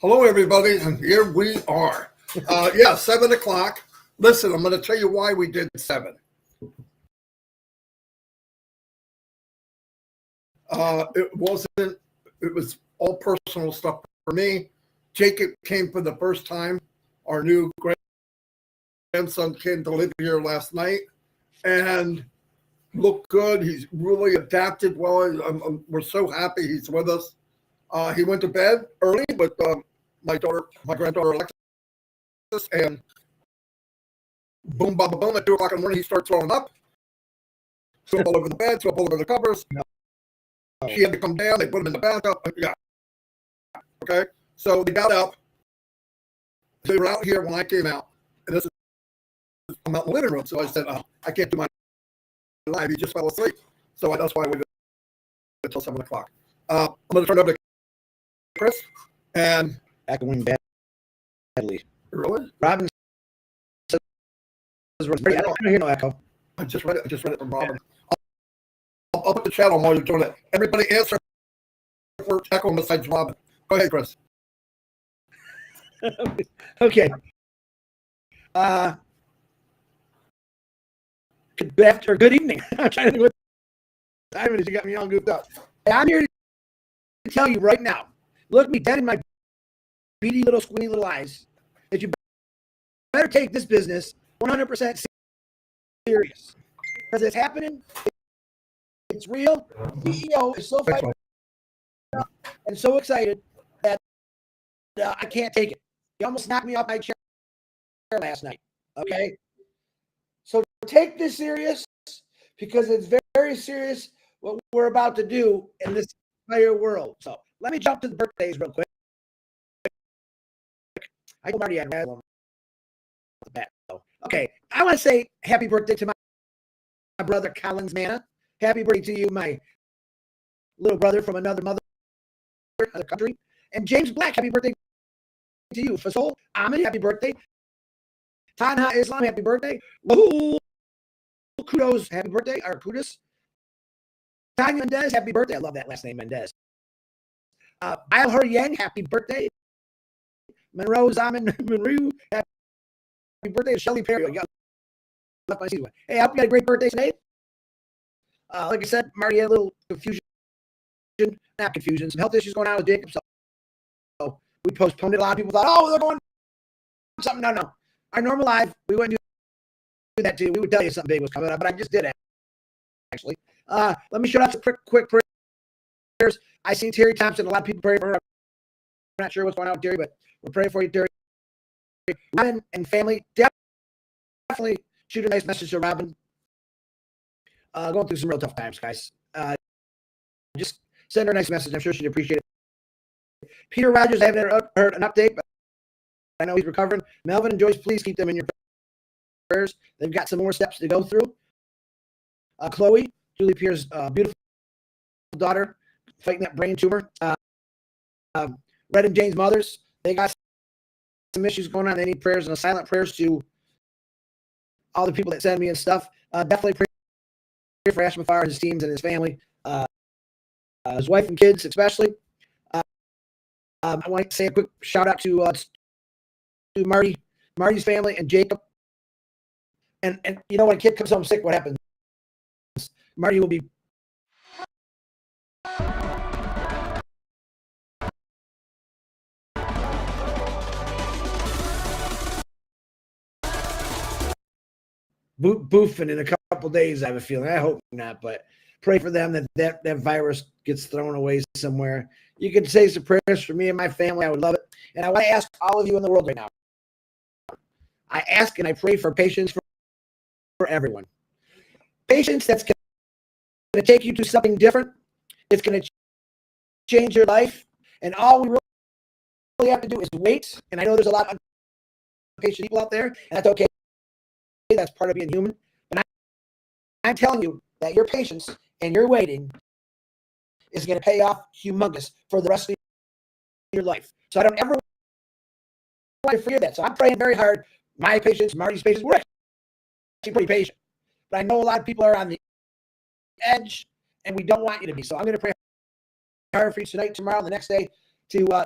Hello, everybody, and here we are. 7 o'clock. Listen, I'm going to tell you why we did 7. It was all personal stuff for me. Jacob came for the first time. Our new grandson came to live here last night and looked good. He's really adapted well. We're so happy he's with us. He went to bed early with my granddaughter Alexis, and boom, boom, boom, at 2 o'clock in the morning, he starts throwing up. Threw up all over the bed, threw up all over the covers. She had to come down. They put him in the bathtub. Yeah. Okay. So they got up. They were out here when I came out. And this is, I'm out in the living room. So I said, I can't do my live. He just fell asleep. So that's why we did it until 7 o'clock. I'm going to turn it over to Chris. And echoing badly. Really? Robin says, I don't hear no echo. I just read it from Robin. I'll put the chat on while you're doing it. Everybody answer for echo besides Robin. Go ahead, Chris. Okay. Good evening. I'm trying to think what time it is. You got me all goofed up. And I'm here to tell you right now. Look me dead in my beady little squinty little eyes that you better take this business 100% serious, because it's happening. It's real. CEO is so fired up and so excited that I can't take it. He almost knocked me off my chair last night. Okay, so take this serious, because it's very, very serious what we're about to do in this entire world. So let me jump to the birthdays real quick. I told Marty I'd rather on the back. Okay, I want to say happy birthday to my brother Collins Manna. Happy birthday to you, my little brother from another country. And James Black, happy birthday to you. Fasol Ahmed, happy birthday. Tanha Islam, happy birthday. Wahoo, kudos, happy birthday, or kudos. Tanya Mendez, happy birthday. I love that last name, Mendez. I'll Her Yang, happy birthday. Monroe Zaman Monroe, happy birthday. Shelly Perry, you got left my seat. Hey, I hope you had a great birthday today. Like I said, Marty had a little confusion, not confusion, some health issues going on with Jacob. So we postponed it. A lot of people thought, oh, they're going something. No. Our normal live, we wouldn't do that to you. We would tell you something big was coming up, but I just did it, actually. Let me shout out some quick prayers. I seen Terry Thompson. A lot of people pray for her. I'm not sure what's going on with Terry, but we're praying for you, Terry. Robin and family, definitely shoot a nice message to Robin. Going through some real tough times, guys. Just send her a nice message. I'm sure she'd appreciate it. Peter Rogers, I haven't heard an update, but I know he's recovering. Melvin and Joyce, please keep them in your prayers. They've got some more steps to go through. Chloe, Julie Pierce's beautiful daughter, fighting that brain tumor. Red and Jane's mothers, they got some issues going on. They need prayers and silent prayers to all the people that send me and stuff. Definitely pray for Ashman Farr, his teams, and his family, his wife and kids, especially. I want to say a quick shout out to Marty's family, and Jacob. And you know, when a kid comes home sick, what happens? Marty will be boofing in a couple days, I have a feeling. I hope not, but pray for them that virus gets thrown away somewhere. You can say some prayers for me and my family. I would love it. And I want to ask all of you in the world right now. I ask and I pray for patience for everyone. Patience that's going to take you to something different. It's going to change your life. And all we really have to do is wait. And I know there's a lot of impatient people out there, and that's okay. That's part of being human. But I'm telling you that your patience and your waiting is going to pay off humongous for the rest of your life. So I don't ever want to forget that. So I'm praying very hard. My patience, Marty's patience, we're actually pretty patient. But I know a lot of people are on the edge, and we don't want you to be. So I'm going to pray hard for you tonight, tomorrow, the next day to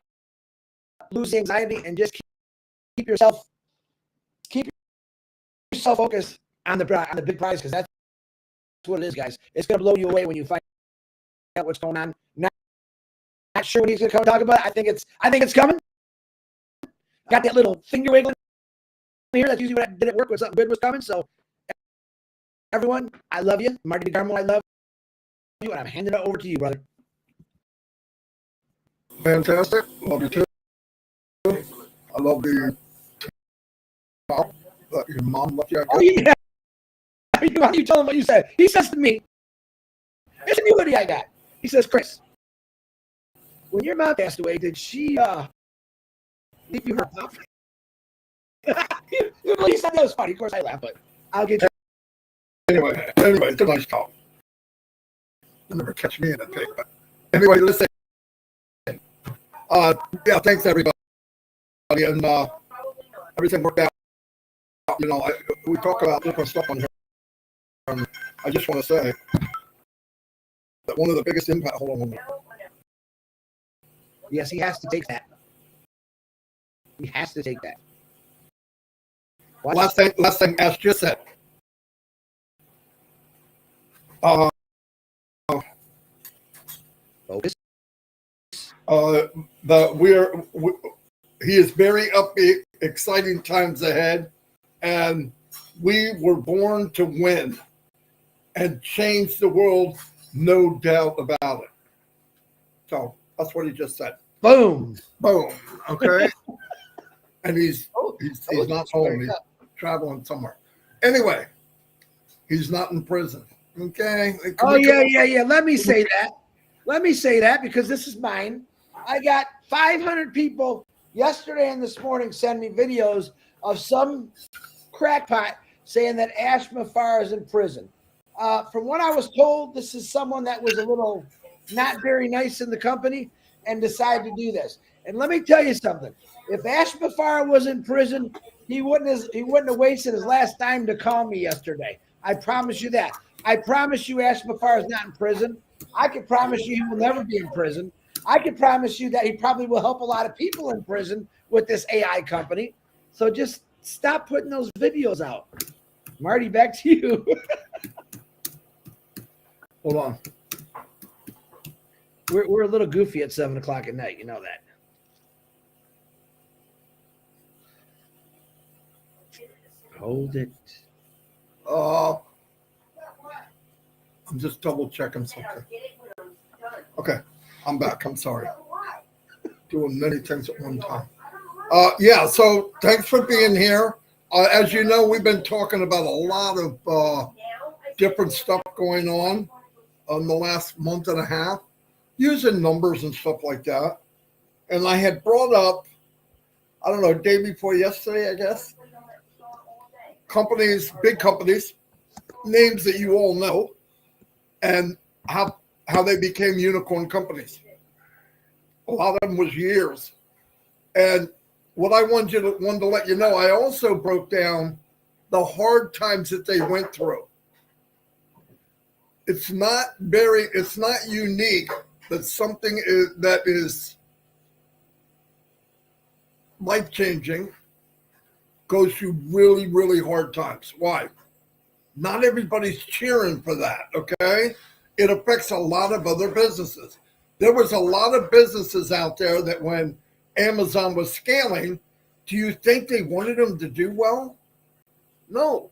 lose the anxiety and just keep yourself focused on the big prize, because that's what it is, guys. It's gonna blow you away when you find out what's going on. Not sure when he's gonna come talk about it. I think it's coming. Got that little finger wiggling here. That's usually when I didn't work when something good was coming. So everyone, I love you. Marty DeGarmo, I love you, and I'm handing it over to you, brother. Fantastic. Love you too. I love the talk that your mom left you. Oh, yeah. How do you tell him what you said? He says to me, it's a new hoodie I got. He says, Chris, when your mom passed away, did she leave you her pop? He said that was funny. Of course, I laugh, but I'll get you. Anyway, it's a nice talk. You'll never catch me in a tape, but anyway, listen. Yeah, thanks everybody, and everything worked out. You know, we talk about different stuff on here. I just want to say that one of the biggest impact. Hold on. Yes, he has to take that. He has to take that. Last thing Ash just said. Focus. He is very upbeat, exciting times ahead, and we were born to win and change the world, no doubt about it. So that's what he just said. Boom. Okay. And he's not home. He's traveling somewhere. Anyway, he's not in prison. Okay. Yeah. Let me say that because this is mine. I got 500 people yesterday and this morning send me videos of some crackpot saying that Ash Mafar is in prison. From what I was told, this is someone that was a little not very nice in the company and decided to do this. And let me tell you something. If Ash Mafar was in prison, he wouldn't have wasted his last time to call me yesterday. I promise you that. I promise you Ash Mafar is not in prison. I can promise you he will never be in prison. I can promise you that he probably will help a lot of people in prison with this AI company. So just stop putting those videos out. Marty, back to you. Hold on. We're a little goofy at 7 o'clock at night. You know that. Hold it. I'm just double checking something. Okay, I'm back. I'm sorry. Doing many things at one time. Yeah, so thanks for being here. As you know, we've been talking about a lot of different stuff going on in the last month and a half, using numbers and stuff like that. And I had brought up, I don't know, day before yesterday, I guess, companies, big companies, names that you all know, and how they became unicorn companies. A lot of them was years. And what I wanted to let you know, I also broke down the hard times that they went through. It's not unique that something that is life-changing goes through really, really hard times. Why? Not everybody's cheering for that, okay? It affects a lot of other businesses. There was a lot of businesses out there that when Amazon was scaling, do you think they wanted them to do well? No.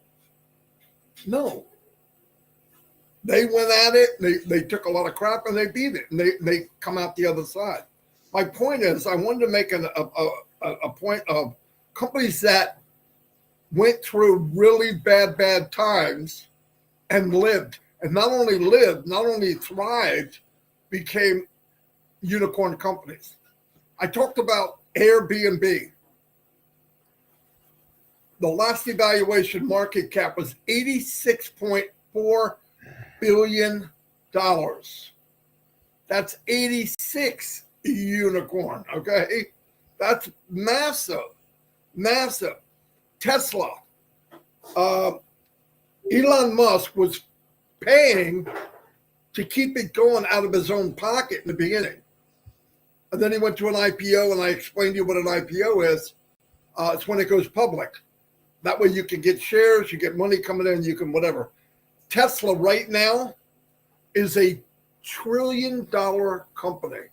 They went at it, they took a lot of crap, and they beat it, and they come out the other side. My point is, I wanted to make a point of companies that went through really bad times and lived, and not only thrived, became unicorn companies. I talked about Airbnb. The last evaluation market cap was $86.4 billion. That's 86 unicorn, okay? That's massive. Tesla. Elon Musk was paying to keep it going out of his own pocket in the beginning. And then he went to an IPO, and I explained to you what an IPO is. It's when it goes public. That way you can get shares, you get money coming in, you can whatever. Tesla right now is a $1 trillion company.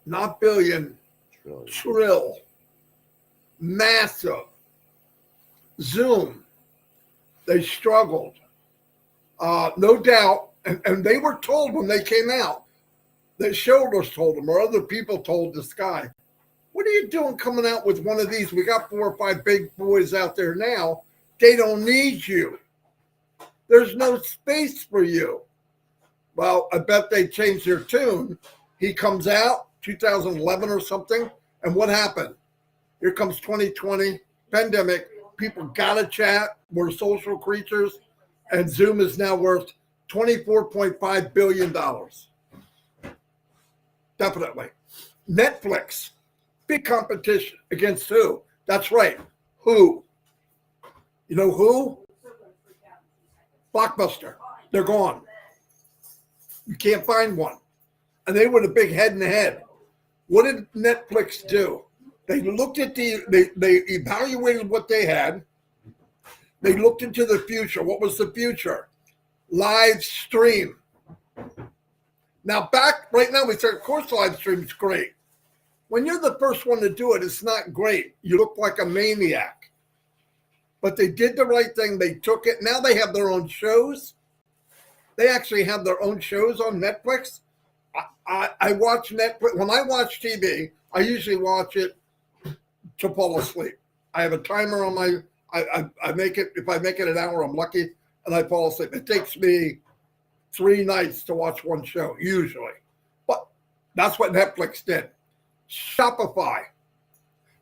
Not billion, trill. Massive. Zoom, they struggled. No doubt, and they were told when they came out, the shareholders told them, or other people told this guy, what are you doing coming out with one of these? We got 4 or 5 big boys out there now. They don't need you. There's no space for you. Well, I bet they changed their tune. He comes out 2011 or something. And what happened? Here comes 2020, pandemic. People got to chat. We're social creatures. And Zoom is now worth $24.5 billion. Definitely. Netflix, big competition against who? That's right. Who? You know who? Blockbuster. They're gone. You can't find one. And they were the big head in the head. What did Netflix do? They looked at they evaluated what they had. They looked into the future. What was the future? Live stream. Now right now we say, of course, live stream is great. When you're the first one to do it, it's not great. You look like a maniac. But they did the right thing. They took it. Now they have their own shows. They actually have their own shows on Netflix. I watch Netflix. When I watch TV, I usually watch it to fall asleep. I have a timer on my, I make it, if I make it an hour, I'm lucky, and I fall asleep. It takes me 3 nights to watch one show, usually. But that's what Netflix did. Shopify.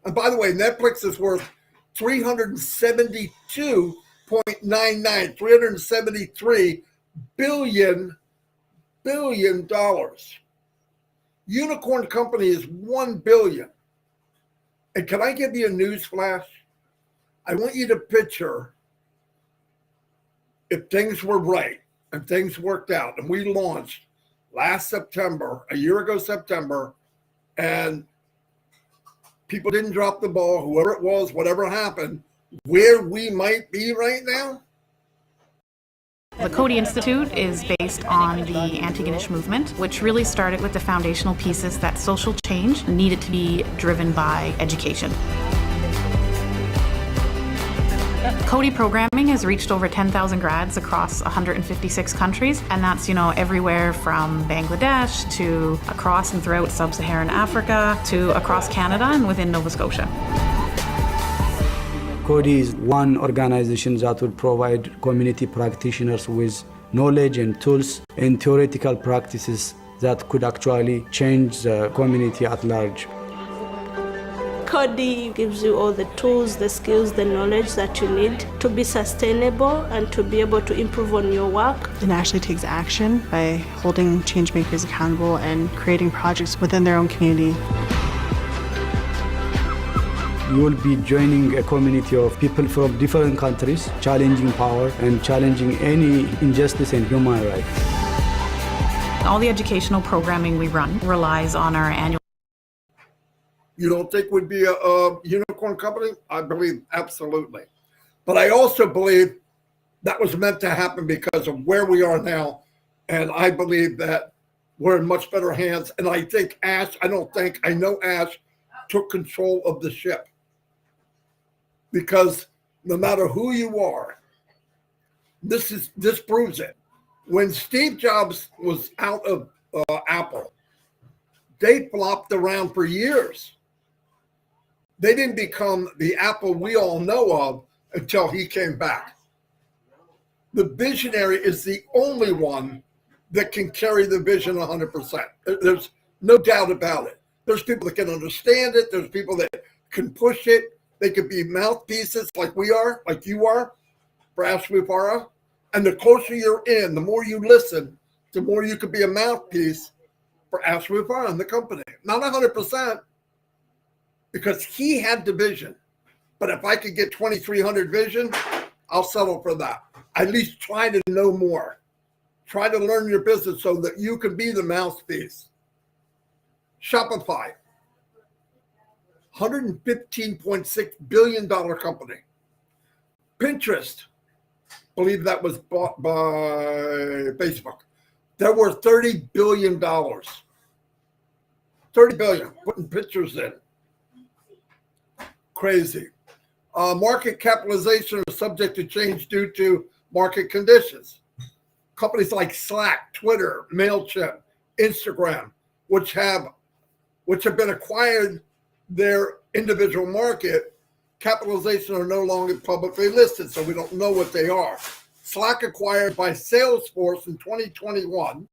And by the way, Netflix is worth $373 billion. Unicorn company is $1 billion. And can I give you a news flash? I want you to picture if things were right and things worked out, and we launched last September, a year ago September, and people didn't drop the ball, whoever it was, whatever happened, where we might be right now. The Coady Institute is based on the anti-Ganesh movement, which really started with the foundational pieces that social change needed to be driven by education. Coady programming has reached over 10,000 grads across 156 countries, and that's, everywhere from Bangladesh to across and throughout sub-Saharan Africa to across Canada and within Nova Scotia. Coady is one organization that will provide community practitioners with knowledge and tools and theoretical practices that could actually change the community at large. Coady gives you all the tools, the skills, the knowledge that you need to be sustainable and to be able to improve on your work. It actually takes action by holding change makers accountable and creating projects within their own community. You will be joining a community of people from different countries, challenging power and challenging any injustice and human rights. All the educational programming we run relies on our annual. You don't think would be a unicorn company? I believe absolutely. But I also believe that was meant to happen because of where we are now. And I believe that we're in much better hands. And I think I know Ash took control of the ship. Because no matter who you are, this proves it. When Steve Jobs was out of Apple, they flopped around for years. They didn't become the Apple we all know of until he came back. The visionary is the only one that can carry the vision 100%. There's no doubt about it. There's people that can understand it. There's people that can push it. They could be mouthpieces like we are, like you are, for Ashwipara. And the closer you're in, the more you listen, the more you could be a mouthpiece for Ashwipara and the company. Not 100%, because he had the vision. But if I could get 2,300 vision, I'll settle for that. At least try to know more. Try to learn your business so that you can be the mouthpiece Shopify, $115.6 billion company. Pinterest, believe that was bought by Facebook. They're worth $30 billion. $30 billion, putting pictures in. Crazy. Market capitalization is subject to change due to market conditions. Companies like Slack, Twitter, MailChimp, Instagram, which have been acquired, their individual market capitalization are no longer publicly listed, so we don't know what they are. Slack acquired by Salesforce in 2021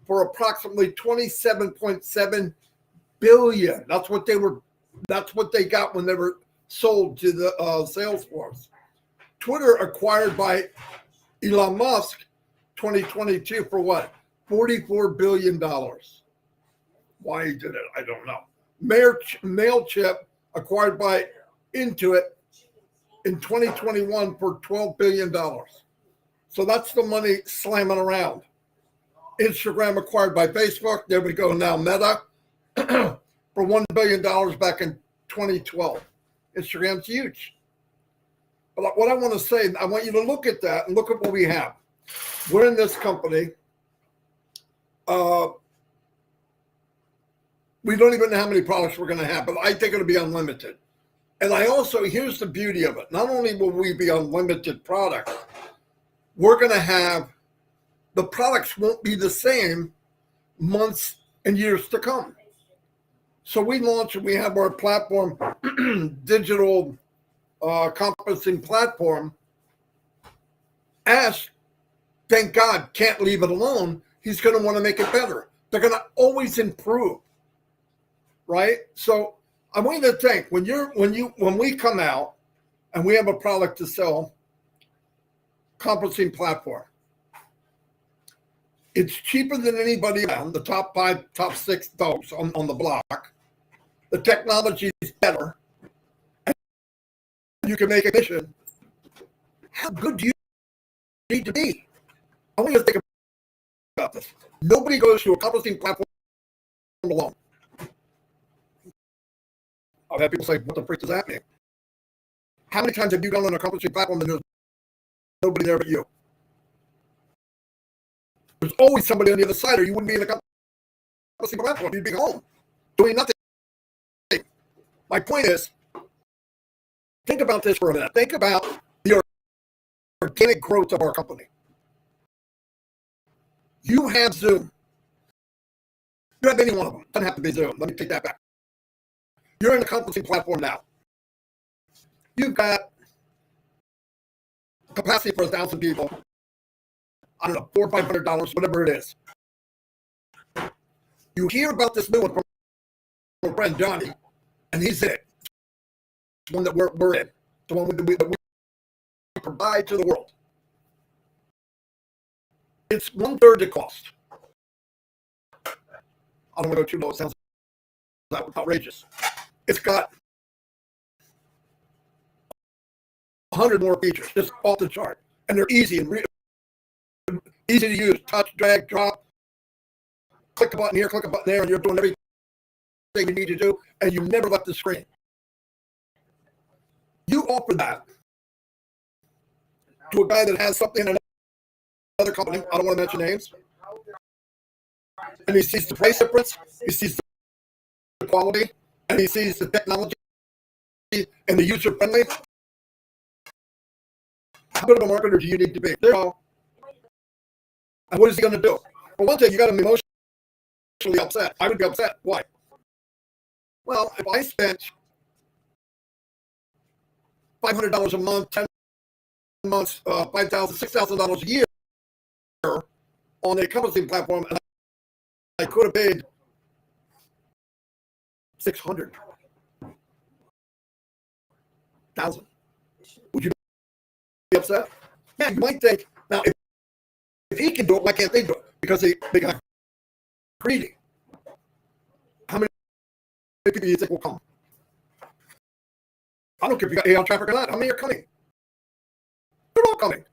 for approximately $27.7 billion. That's what they got when they were sold to the Salesforce. Twitter acquired by Elon Musk 2022 for what? $44 billion. Why he did it, I don't know. MailChimp acquired by Intuit in 2021 for $12 billion. So that's the money slamming around. Instagram acquired by Facebook. There we go now, Meta, for $1 billion back in 2012. Instagram's huge. But what I want to say, I want you to look at that and look at what we have. We're in this company. We don't even know how many products we're going to have, but I think it'll be unlimited. And I also, here's the beauty of it. Not only will we be unlimited products, we're going to have, the products won't be the same months and years to come. So we launch and we have our platform, digital conferencing platform. Ash, thank God, can't leave it alone. He's going to want to make it better. They're going to always improve, right? So I want you to think when we come out and we have a product to sell, conferencing platform. It's cheaper than anybody around, the top 5, top 6 dogs on the block. The technology is better. And you can make a mission. How good do you need to be? I want you to think about this. Nobody goes to a conferencing platform alone. I've had people say, what the freak does that mean? How many times have you gone on a conferencing platform and there's nobody there but you? There's always somebody on the other side, or you wouldn't be in a conferencing platform. You'd be home doing nothing. My point is, think about this for a minute. Think about the organic growth of our company. You have Zoom. You have any one of them. Doesn't have to be Zoom. Let me take that back. You're in a conferencing platform now. You've got capacity for 1,000 people. I don't know, $400 or $500, whatever it is. You hear about this new one from our friend Johnny, and he's in it. It's one that we're in. The one that we provide to the world. It's 1/3 the cost. I don't want to go too low. It sounds outrageous. It's got 100 more features, just off the chart, and they're easy and easy to use. Touch, drag, drop, click a button here, click a button there, and you're doing everything you need to do, and you never left the screen. You offer that to a guy that has something in another company. I don't want to mention names. And he sees the price difference, he sees the quality, and he sees the technology and the user friendly. How good of a marketer do you need to be? Zero. And what is he going to do? For one thing, you got to be emotionally upset. I would be upset. Why? Well, if I spent $500 a month, 10 months, $5,000, $6,000 a year on a conferencing platform, and I could have paid $600,000. Would you be upset? Yeah, you might think, now, if he can do it, why can't they do it? Because they got greedy. How many people do you think will come? I don't care if you got AI traffic or not. How many are coming? They're all coming.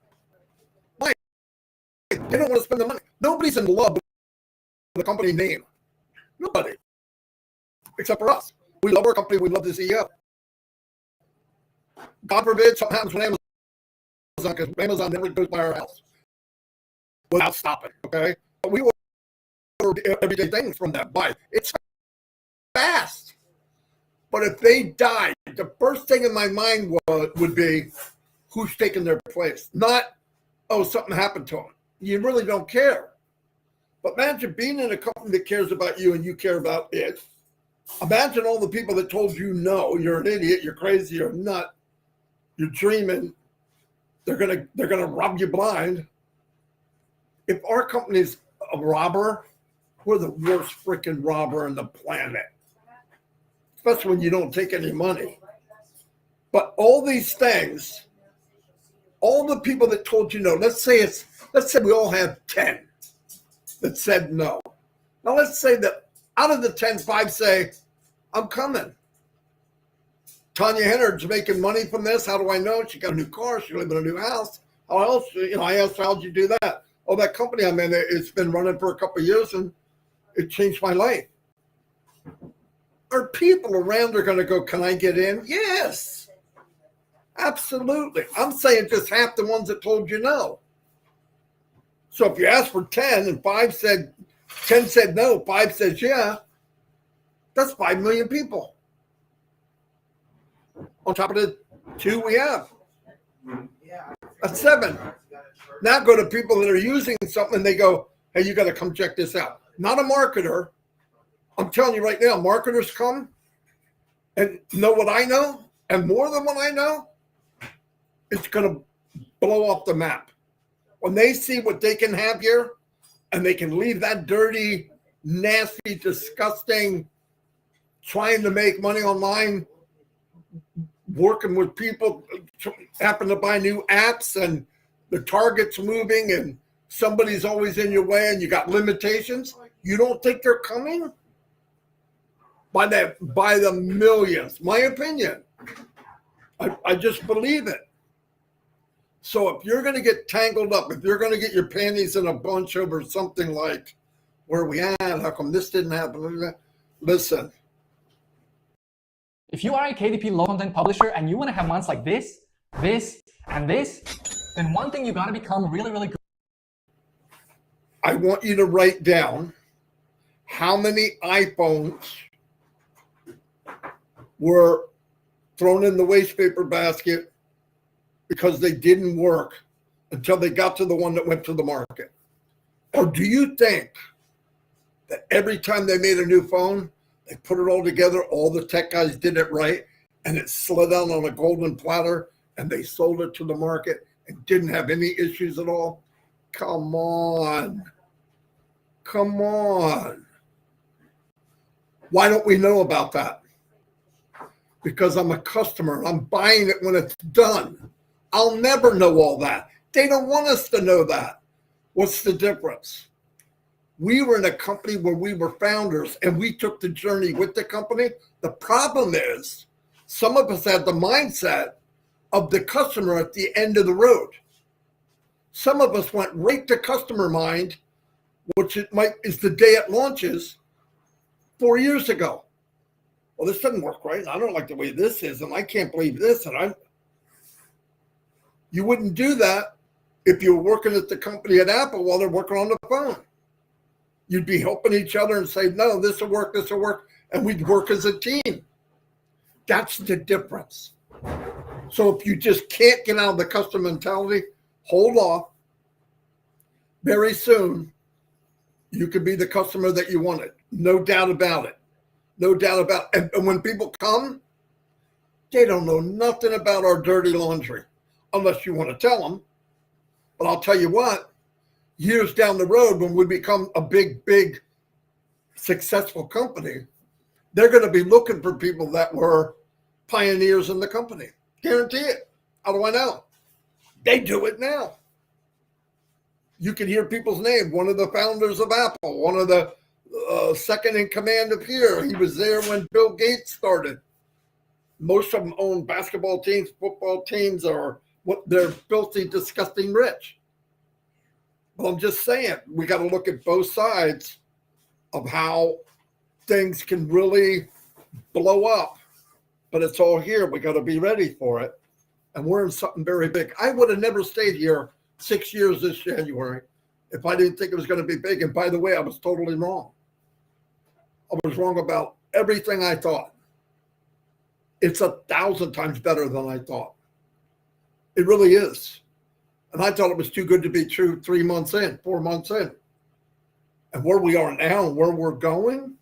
Why? They don't want to spend the money. Nobody's in love with the company name. Nobody. Except for us. We love our company. We love the CEO. God forbid something happens with Amazon, because Amazon never goes by our house without stopping, okay? But we order everyday things from them. Why? It's fast. But if they died, the first thing in my mind would be, who's taking their place? Not, oh, something happened to them. You really don't care. But imagine being in a company that cares about you and you care about it. Imagine all the people that told you no, you're an idiot, you're crazy, you're a nut, you're dreaming. They're gonna rob you blind. If our company's a robber, we're the worst freaking robber on the planet. Especially when you don't take any money. But all these things, all the people that told you no, let's say we all have 10 that said no. Now let's say that out of the 10, 5 say, I'm coming. Tanya Hennard's making money from this. How do I know? She got a new car. She lives in a new house. How else? I asked her, how'd you do that? Oh, that company I'm in, it's been running for a couple of years and it changed my life. Are people around are going to go, can I get in? Yes, absolutely. I'm saying just half the ones that told you no. So if you ask for 10 and 10 said no, 5 says yeah, that's 5 million people. On top of the 2 we have. That's 7. Now go to people that are using something and they go, hey, you got to come check this out. Not a marketer. I'm telling you right now, marketers come and know what I know and more than what I know, it's going to blow off the map. When they see what they can have here and they can leave that dirty, nasty, disgusting, trying to make money online, working with people, happen to buy new apps and the target's moving and somebody's always in your way and you got limitations, you don't think they're coming? By the millions, my opinion. I just believe it. So if you're going to get tangled up, if you're going to get your panties in a bunch over something like, where are we at? How come this didn't happen? Listen. If you are a KDP low content publisher and you want to have months like this, and this, then one thing you got to become really, really good. I want you to write down how many iPhones were thrown in the waste paper basket because they didn't work until they got to the one that went to the market. Or do you think that every time they made a new phone, they put it all together, all the tech guys did it right, and it slid out on a golden platter, and they sold it to the market and didn't have any issues at all? Come on. Come on. Why don't we know about that? Because I'm a customer. I'm buying it when it's done. I'll never know all that. They don't want us to know that. What's the difference? We were in a company where we were founders and we took the journey with the company. The problem is some of us had the mindset of the customer at the end of the road. Some of us went right to customer mind, which is the day it launches 4 years ago. Well, this doesn't work right. I don't like the way this is, and I can't believe this. You wouldn't do that if you were working at the company at Apple while they're working on the phone. You'd be helping each other and say, no, this will work, and we'd work as a team. That's the difference. So if you just can't get out of the customer mentality, hold off. Very soon, you could be the customer that you wanted. No doubt about it. No doubt about it. And when people come, they don't know nothing about our dirty laundry, unless you want to tell them. But I'll tell you what, years down the road, when we become a big, successful company, they're going to be looking for people that were pioneers in the company. Guarantee it. How do I know? They do it now. You can hear people's name. One of the founders of Apple, one of the second in command of here. He was there when Bill Gates started. Most of them own basketball teams, football teams, or what they're filthy, disgusting rich. Well, I'm just saying, we got to look at both sides of how things can really blow up, but it's all here. We got to be ready for it. And we're in something very big. I would have never stayed here 6 years this January if I didn't think it was going to be big. And by the way, I was totally wrong. I was wrong about everything I thought. It's 1,000 times better than I thought. It really is. And I thought it was too good to be true 3 months in, 4 months in. And where we are now and where we're going,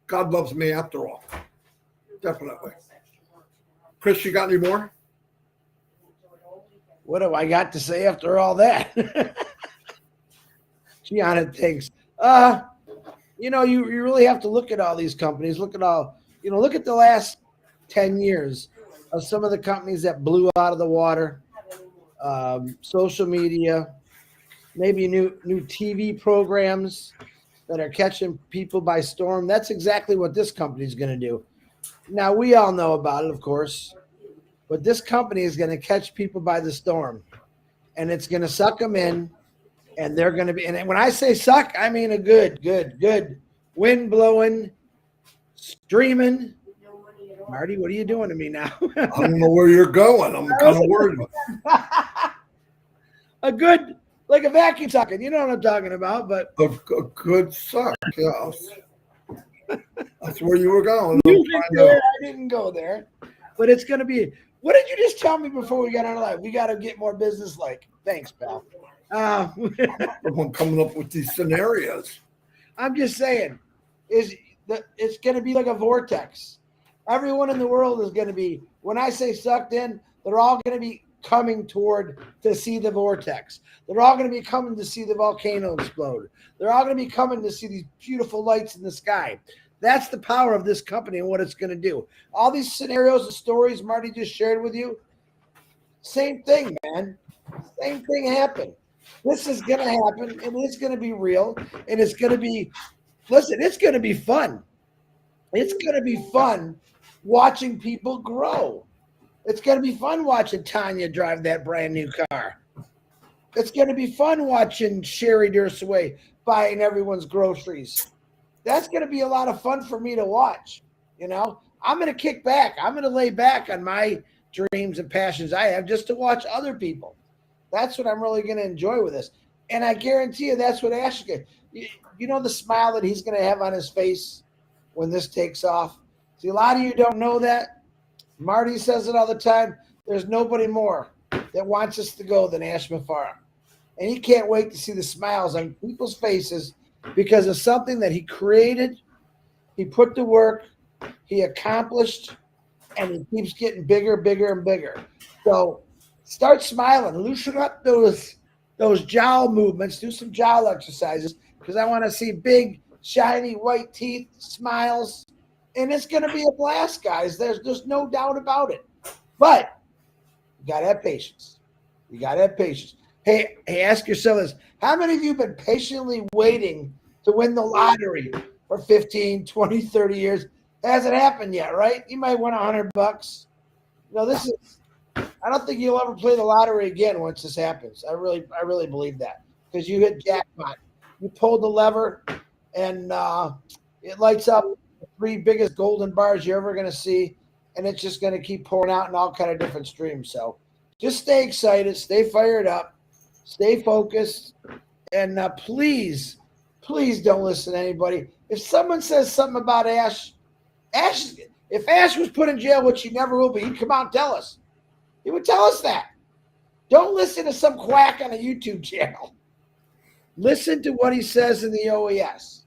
God loves me after all. Definitely. Chris, you got any more? What have I got to say after all that? Gianna thinks, you really have to look at all these companies. Look at the last 10 years of some of the companies that blew out of the water. Social media, maybe new TV programs that are catching people by storm. That's exactly what this company is going to do. Now, we all know about it, of course, but this company is going to catch people by the storm, and it's going to suck them in, and they're going to be – and when I say suck, I mean a good wind blowing, streaming. Marty, what are you doing to me now? I don't know where you're going. I'm kind of worried. A good – like a vacuum sucking. You know what I'm talking about, but – A good suck, yes. That's where you were going. I didn't go there, but it's going to be. What did you just tell me before we got on live? We got to get more business. Like, thanks, pal. I'm coming up with these scenarios. I'm just saying, it's going to be like a vortex. Everyone in the world is going to be. When I say sucked in, they're all going to be coming toward to see the vortex. They're all going to be coming to see the volcano explode. They're all going to be coming to see these beautiful lights in the sky. That's the power of this company and what it's going to do. All these scenarios and stories Marty just shared with you, same thing, man. Same thing happened. This is going to happen, and it's going to be real, and it's going to be, listen, it's going to be fun. It's going to be fun watching people grow. It's going to be fun watching Tanya drive that brand new car. It's going to be fun watching Sherry Dursaway buying everyone's groceries. That's going to be a lot of fun for me to watch. I'm going to kick back. I'm going to lay back on my dreams and passions I have just to watch other people. That's what I'm really going to enjoy with this. And I guarantee you that's what Ash is going to. You know the smile that he's going to have on his face when this takes off? See, a lot of you don't know that. Marty says it all the time. There's nobody more that wants us to go than Ash Mafara. And he can't wait to see the smiles on people's faces because of something that he created, he put to work, he accomplished, and he keeps getting bigger, bigger, and bigger. So start smiling, loosen up those jowl movements, do some jowl exercises because I want to see big, shiny white teeth, smiles, and it's going to be a blast, guys. There's no doubt about it. But you got to have patience. You got to have patience. Hey, ask yourself this. How many of you have been patiently waiting to win the lottery for 15, 20, 30 years? Hasn't happened yet, right? You might win $100. I don't think you'll ever play the lottery again once this happens. I really believe that because you hit jackpot. You pulled the lever and it lights up the 3 biggest golden bars you're ever going to see, and it's just going to keep pouring out in all kind of different streams. So just stay excited, stay fired up. Stay focused, and please don't listen to anybody. If someone says something about Ash, if Ash was put in jail, which he never will be, he'd come out and tell us. He would tell us that. Don't listen to some quack on a YouTube channel. Listen to what he says in the OES.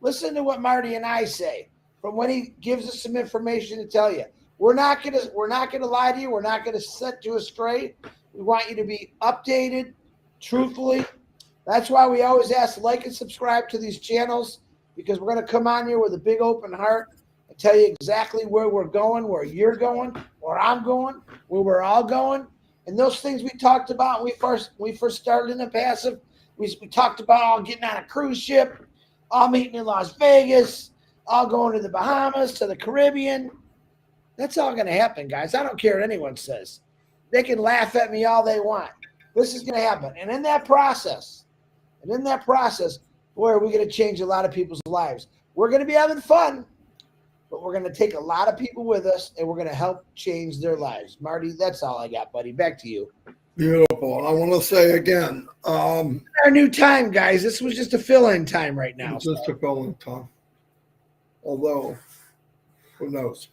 Listen to what Marty and I say from when he gives us some information to tell you. We're not gonna lie to you. We're not gonna set you astray. We want you to be updated. Truthfully, that's why we always ask to like and subscribe to these channels because we're going to come on here with a big open heart and tell you exactly where we're going, where you're going, where I'm going, where we're all going. And those things we talked about when we first started in the passive, we talked about all getting on a cruise ship, all meeting in Las Vegas, all going to the Bahamas, to the Caribbean. That's all going to happen, guys. I don't care what anyone says. They can laugh at me all they want. This is going to happen. And in that process, boy, are we going to change a lot of people's lives. We're going to be having fun, but we're going to take a lot of people with us, and we're going to help change their lives. Marty, that's all I got, buddy. Back to you. Beautiful. I want to say again, Our new time, guys. This was just a fill-in time right now. it's just a fill-in time. Although, who knows?